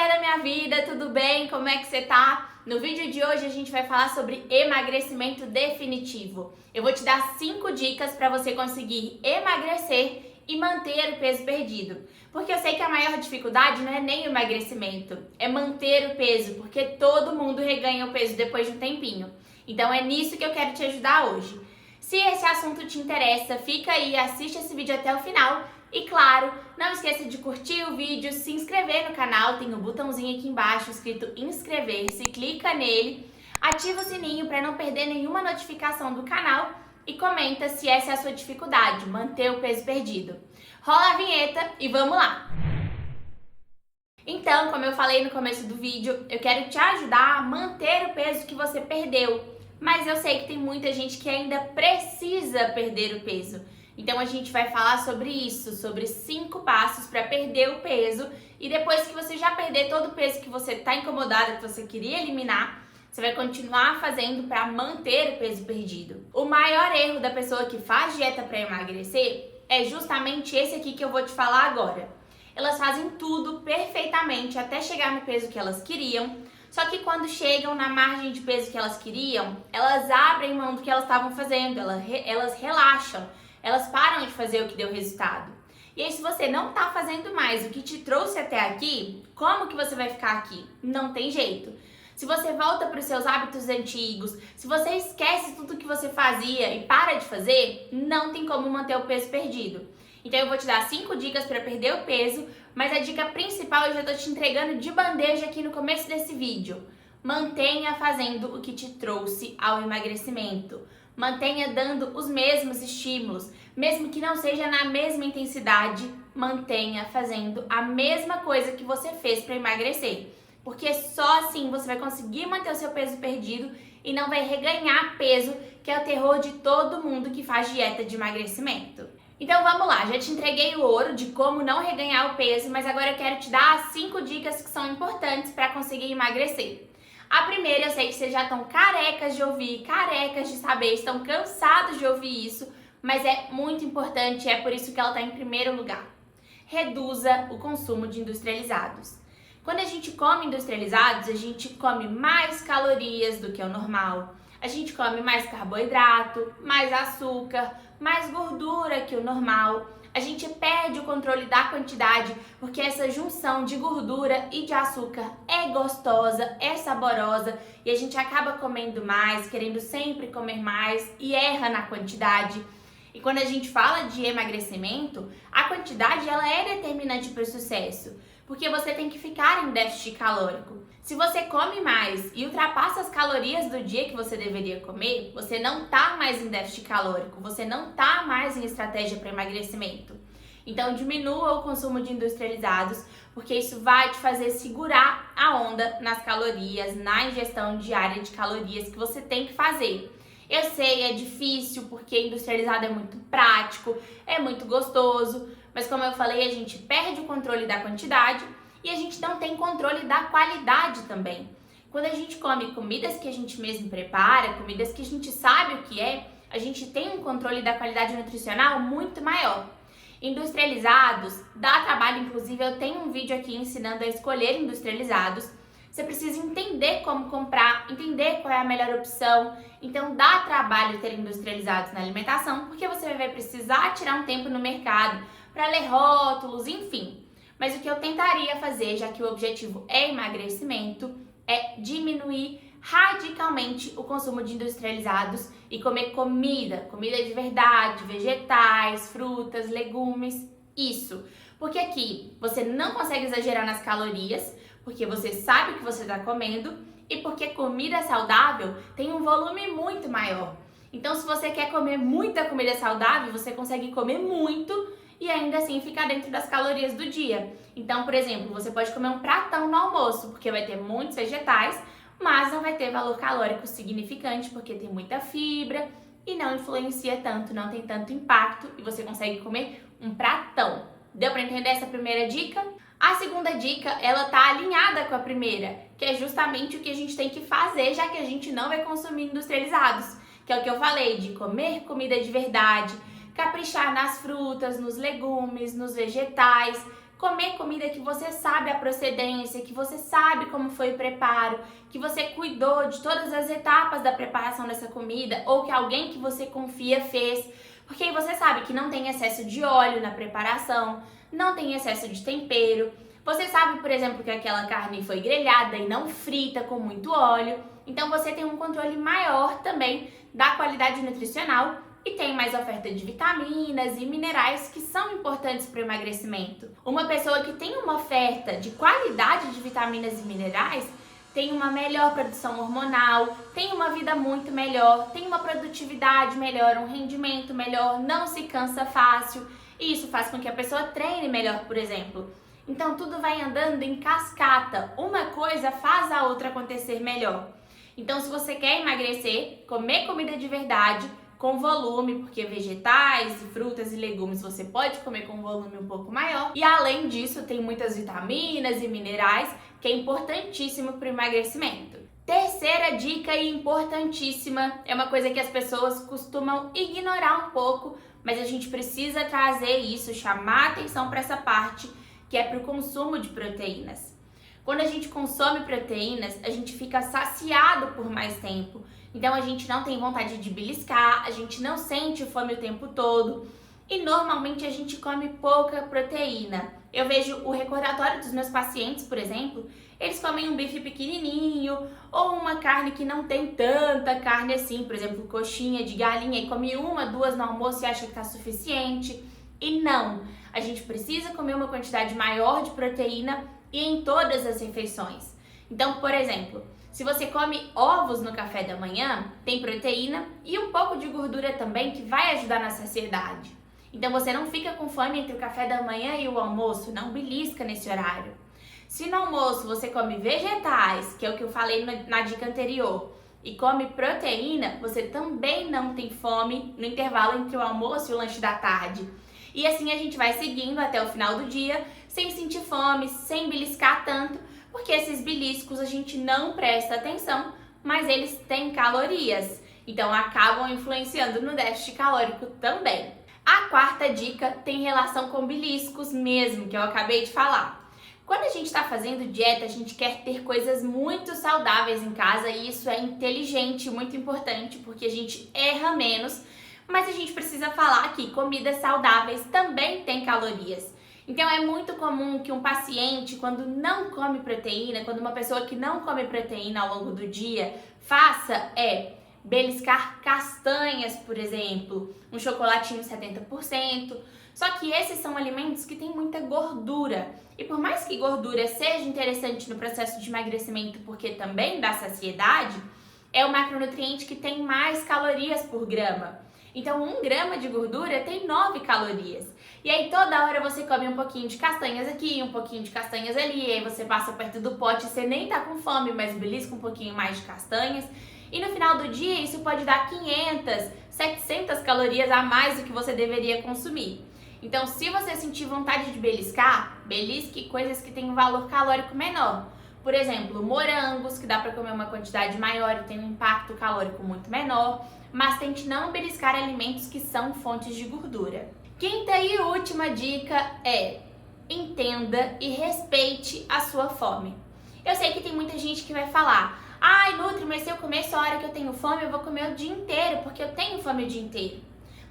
da minha vida, tudo bem? Como é que você tá? No vídeo de hoje a gente vai falar sobre emagrecimento definitivo. Eu vou te dar 5 dicas para você conseguir emagrecer e manter o peso perdido. Porque eu sei que a maior dificuldade não é nem o emagrecimento, é manter o peso, porque todo mundo reganha o peso depois de um tempinho. Então é nisso que eu quero te ajudar hoje. Se esse assunto te interessa, fica aí, assiste esse vídeo até o final. E claro, não esqueça de curtir o vídeo, se inscrever no canal, tem um botãozinho aqui embaixo escrito inscrever-se, clica nele, ativa o sininho para não perder nenhuma notificação do canal e comenta se essa é a sua dificuldade, manter o peso perdido. Rola a vinheta e vamos lá! Então, como eu falei no começo do vídeo, eu quero te ajudar a manter o peso que você perdeu, mas eu sei que tem muita gente que ainda precisa perder o peso. Então a gente vai falar sobre isso, sobre 5 passos para perder o peso e depois que você já perder todo o peso que você está incomodada, que você queria eliminar, você vai continuar fazendo para manter o peso perdido. O maior erro da pessoa que faz dieta para emagrecer é justamente esse aqui que eu vou te falar agora. Elas fazem tudo perfeitamente até chegar no peso que elas queriam, só que quando chegam na margem de peso que elas queriam, elas abrem mão do que elas estavam fazendo, elas relaxam. Elas param de fazer o que deu resultado. E aí, se você não tá fazendo mais o que te trouxe até aqui, como que você vai ficar aqui? Não tem jeito. Se você volta para os seus hábitos antigos, se você esquece tudo que você fazia e para de fazer, não tem como manter o peso perdido. Então eu vou te dar 5 dicas para perder o peso, mas a dica principal eu já tô te entregando de bandeja aqui no começo desse vídeo. Mantenha fazendo o que te trouxe ao emagrecimento. Mantenha dando os mesmos estímulos, mesmo que não seja na mesma intensidade, mantenha fazendo a mesma coisa que você fez para emagrecer. Porque só assim você vai conseguir manter o seu peso perdido e não vai reganhar peso, que é o terror de todo mundo que faz dieta de emagrecimento. Então vamos lá, já te entreguei o ouro de como não reganhar o peso, mas agora eu quero te dar as 5 dicas que são importantes para conseguir emagrecer. A primeira, eu sei que vocês já estão carecas de ouvir, carecas de saber, estão cansados de ouvir isso, mas é muito importante, é por isso que ela está em primeiro lugar. Reduza o consumo de industrializados. Quando a gente come industrializados, a gente come mais calorias do que o normal, a gente come mais carboidrato, mais açúcar, mais gordura que o normal. A gente perde o controle da quantidade porque essa junção de gordura e de açúcar é gostosa, é saborosa e a gente acaba comendo mais, querendo sempre comer mais e erra na quantidade. E quando a gente fala de emagrecimento, a quantidade ela é determinante para o sucesso, porque você tem que ficar em déficit calórico. Se você come mais e ultrapassa as calorias do dia que você deveria comer, você não está mais em déficit calórico, você não está mais em estratégia para emagrecimento. Então diminua o consumo de industrializados, porque isso vai te fazer segurar a onda nas calorias, na ingestão diária de calorias que você tem que fazer. Eu sei, é difícil, porque industrializado é muito prático, é muito gostoso, mas como eu falei, a gente perde o controle da quantidade e a gente não tem controle da qualidade também. Quando a gente come comidas que a gente mesmo prepara, comidas que a gente sabe o que é, a gente tem um controle da qualidade nutricional muito maior. Industrializados, dá trabalho, inclusive eu tenho um vídeo aqui ensinando a escolher industrializados. Você precisa entender como comprar, entender qual é a melhor opção. Então dá trabalho ter industrializados na alimentação, porque você vai precisar tirar um tempo no mercado para ler rótulos, enfim. Mas o que eu tentaria fazer, já que o objetivo é emagrecimento, é diminuir radicalmente o consumo de industrializados e comer comida de verdade, vegetais, frutas, legumes, isso. Porque aqui você não consegue exagerar nas calorias, porque você sabe o que você está comendo e porque comida saudável tem um volume muito maior. Então, se você quer comer muita comida saudável, você consegue comer muito e ainda assim ficar dentro das calorias do dia. Então, por exemplo, você pode comer um pratão no almoço, porque vai ter muitos vegetais, mas não vai ter valor calórico significante, porque tem muita fibra e não influencia tanto, não tem tanto impacto e você consegue comer um pratão. Deu para entender essa primeira dica? A segunda dica, ela tá alinhada com a primeira, que é justamente o que a gente tem que fazer, já que a gente não vai consumir industrializados, que é o que eu falei, de comer comida de verdade, caprichar nas frutas, nos legumes, nos vegetais, Comer comida que você sabe a procedência, que você sabe como foi o preparo, que você cuidou de todas as etapas da preparação dessa comida ou que alguém que você confia fez, porque aí você sabe que não tem excesso de óleo na preparação, não tem excesso de tempero. Você sabe, por exemplo, que aquela carne foi grelhada e não frita com muito óleo. Então você tem um controle maior também da qualidade nutricional e tem mais oferta de vitaminas e minerais que são importantes para o emagrecimento. Uma pessoa que tem uma oferta de qualidade de vitaminas e minerais tem uma melhor produção hormonal, tem uma vida muito melhor, tem uma produtividade melhor, um rendimento melhor, não se cansa fácil. E isso faz com que a pessoa treine melhor, por exemplo. Então tudo vai andando em cascata, uma coisa faz a outra acontecer melhor. Então se você quer emagrecer, comer comida de verdade, com volume, porque vegetais, frutas e legumes você pode comer com um volume um pouco maior. E além disso, tem muitas vitaminas e minerais, que é importantíssimo para o emagrecimento. Terceira dica e importantíssima, é uma coisa que as pessoas costumam ignorar um pouco, mas a gente precisa trazer isso, chamar atenção para essa parte, que é para o consumo de proteínas. Quando a gente consome proteínas, a gente fica saciado por mais tempo. Então a gente não tem vontade de beliscar, a gente não sente fome o tempo todo e normalmente a gente come pouca proteína. Eu vejo o recordatório dos meus pacientes, por exemplo, eles comem um bife pequenininho ou uma carne que não tem tanta carne assim, por exemplo, coxinha de galinha e come uma, duas no almoço e acha que está suficiente. E não, a gente precisa comer uma quantidade maior de proteína e em todas as refeições. Então, por exemplo, se você come ovos no café da manhã, tem proteína e um pouco de gordura também que vai ajudar na saciedade. Então você não fica com fome entre o café da manhã e o almoço, não belisca nesse horário. Se no almoço você come vegetais, que é o que eu falei na dica anterior, e come proteína, você também não tem fome no intervalo entre o almoço e o lanche da tarde. E assim a gente vai seguindo até o final do dia, sem sentir fome, sem beliscar tanto, porque esses beliscos a gente não presta atenção, mas eles têm calorias, então acabam influenciando no déficit calórico também. A quarta dica tem relação com beliscos mesmo, que eu acabei de falar. Quando a gente está fazendo dieta, a gente quer ter coisas muito saudáveis em casa e isso é inteligente, muito importante, porque a gente erra menos, mas a gente precisa falar que comidas saudáveis também têm calorias. Então é muito comum que um paciente, quando não come proteína, quando uma pessoa que não come proteína ao longo do dia, faça beliscar castanhas, por exemplo, um chocolatinho 70%. Só que esses são alimentos que têm muita gordura. E por mais que gordura seja interessante no processo de emagrecimento, porque também dá saciedade, é o macronutriente que tem mais calorias por grama. Então 1 grama de gordura tem 9 calorias. E aí toda hora você come um pouquinho de castanhas aqui, um pouquinho de castanhas ali, e aí você passa perto do pote, você nem tá com fome, mas belisca um pouquinho mais de castanhas. E no final do dia isso pode dar 500, 700 calorias a mais do que você deveria consumir. Então se você sentir vontade de beliscar, belisque coisas que têm um valor calórico menor. Por exemplo, morangos, que dá para comer uma quantidade maior e tem um impacto calórico muito menor, mas tente não beliscar alimentos que são fontes de gordura. Quinta e última dica é: entenda e respeite a sua fome. Eu sei que tem muita gente que vai falar: ai, Nutri, mas se eu comer só a hora que eu tenho fome, eu vou comer o dia inteiro, porque eu tenho fome o dia inteiro.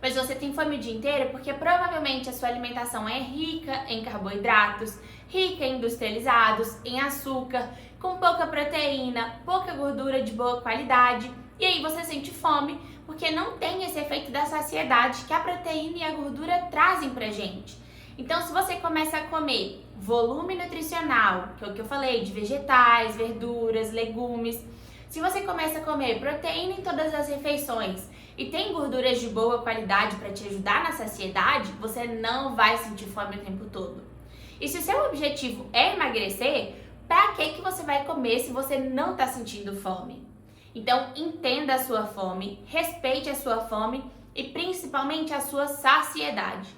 Mas você tem fome o dia inteiro porque provavelmente a sua alimentação é rica em carboidratos, rica em industrializados, em açúcar, com pouca proteína, pouca gordura de boa qualidade. E aí você sente fome porque não tem esse efeito da saciedade que a proteína e a gordura trazem pra gente. Então se você começa a comer volume nutricional, que é o que eu falei, de vegetais, verduras, legumes, se você começa a comer proteína em todas as refeições e tem gorduras de boa qualidade para te ajudar na saciedade, você não vai sentir fome o tempo todo. E se o seu objetivo é emagrecer, para que você vai comer se você não está sentindo fome? Então, entenda a sua fome, respeite a sua fome e principalmente a sua saciedade.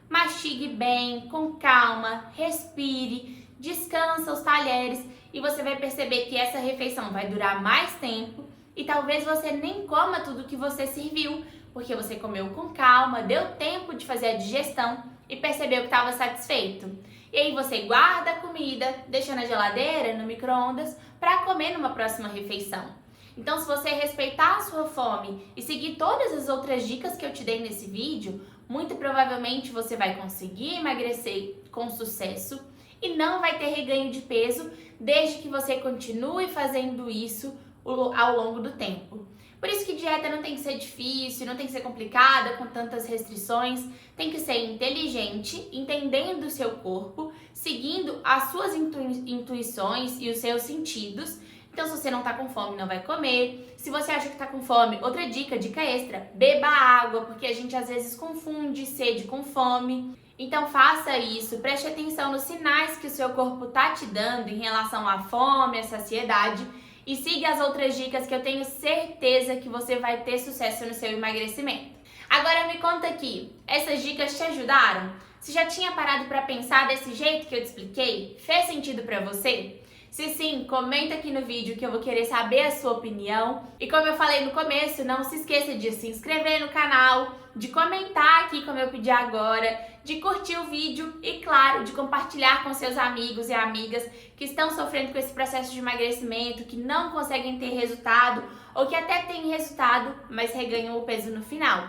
Mastigue bem, com calma, respire, descansa os talheres e você vai perceber que essa refeição vai durar mais tempo e talvez você nem coma tudo que você serviu, porque você comeu com calma, deu tempo de fazer a digestão e percebeu que estava satisfeito. E aí você guarda a comida, deixa na geladeira, no micro-ondas, para comer numa próxima refeição. Então, se você respeitar a sua fome e seguir todas as outras dicas que eu te dei nesse vídeo, muito provavelmente você vai conseguir emagrecer com sucesso e não vai ter reganho de peso, desde que você continue fazendo isso ao longo do tempo. Por isso que dieta não tem que ser difícil, não tem que ser complicada, com tantas restrições. Tem que ser inteligente, entendendo o seu corpo, seguindo as suas intuições e os seus sentidos. Então, se você não tá com fome, não vai comer. Se você acha que tá com fome, outra dica extra, beba água, porque a gente às vezes confunde sede com fome. Então, faça isso, preste atenção nos sinais que o seu corpo tá te dando em relação à fome, à saciedade. E siga as outras dicas que eu tenho certeza que você vai ter sucesso no seu emagrecimento. Agora me conta aqui, essas dicas te ajudaram? Você já tinha parado para pensar desse jeito que eu te expliquei? Fez sentido para você? Se sim, comenta aqui no vídeo que eu vou querer saber a sua opinião. E como eu falei no começo, não se esqueça de se inscrever no canal, de comentar aqui como eu pedi agora, de curtir o vídeo e, claro, de compartilhar com seus amigos e amigas que estão sofrendo com esse processo de emagrecimento, que não conseguem ter resultado ou que até têm resultado, mas reganham o peso no final.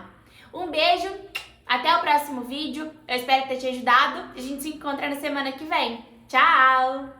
Um beijo, até o próximo vídeo, eu espero ter te ajudado e a gente se encontra na semana que vem. Tchau!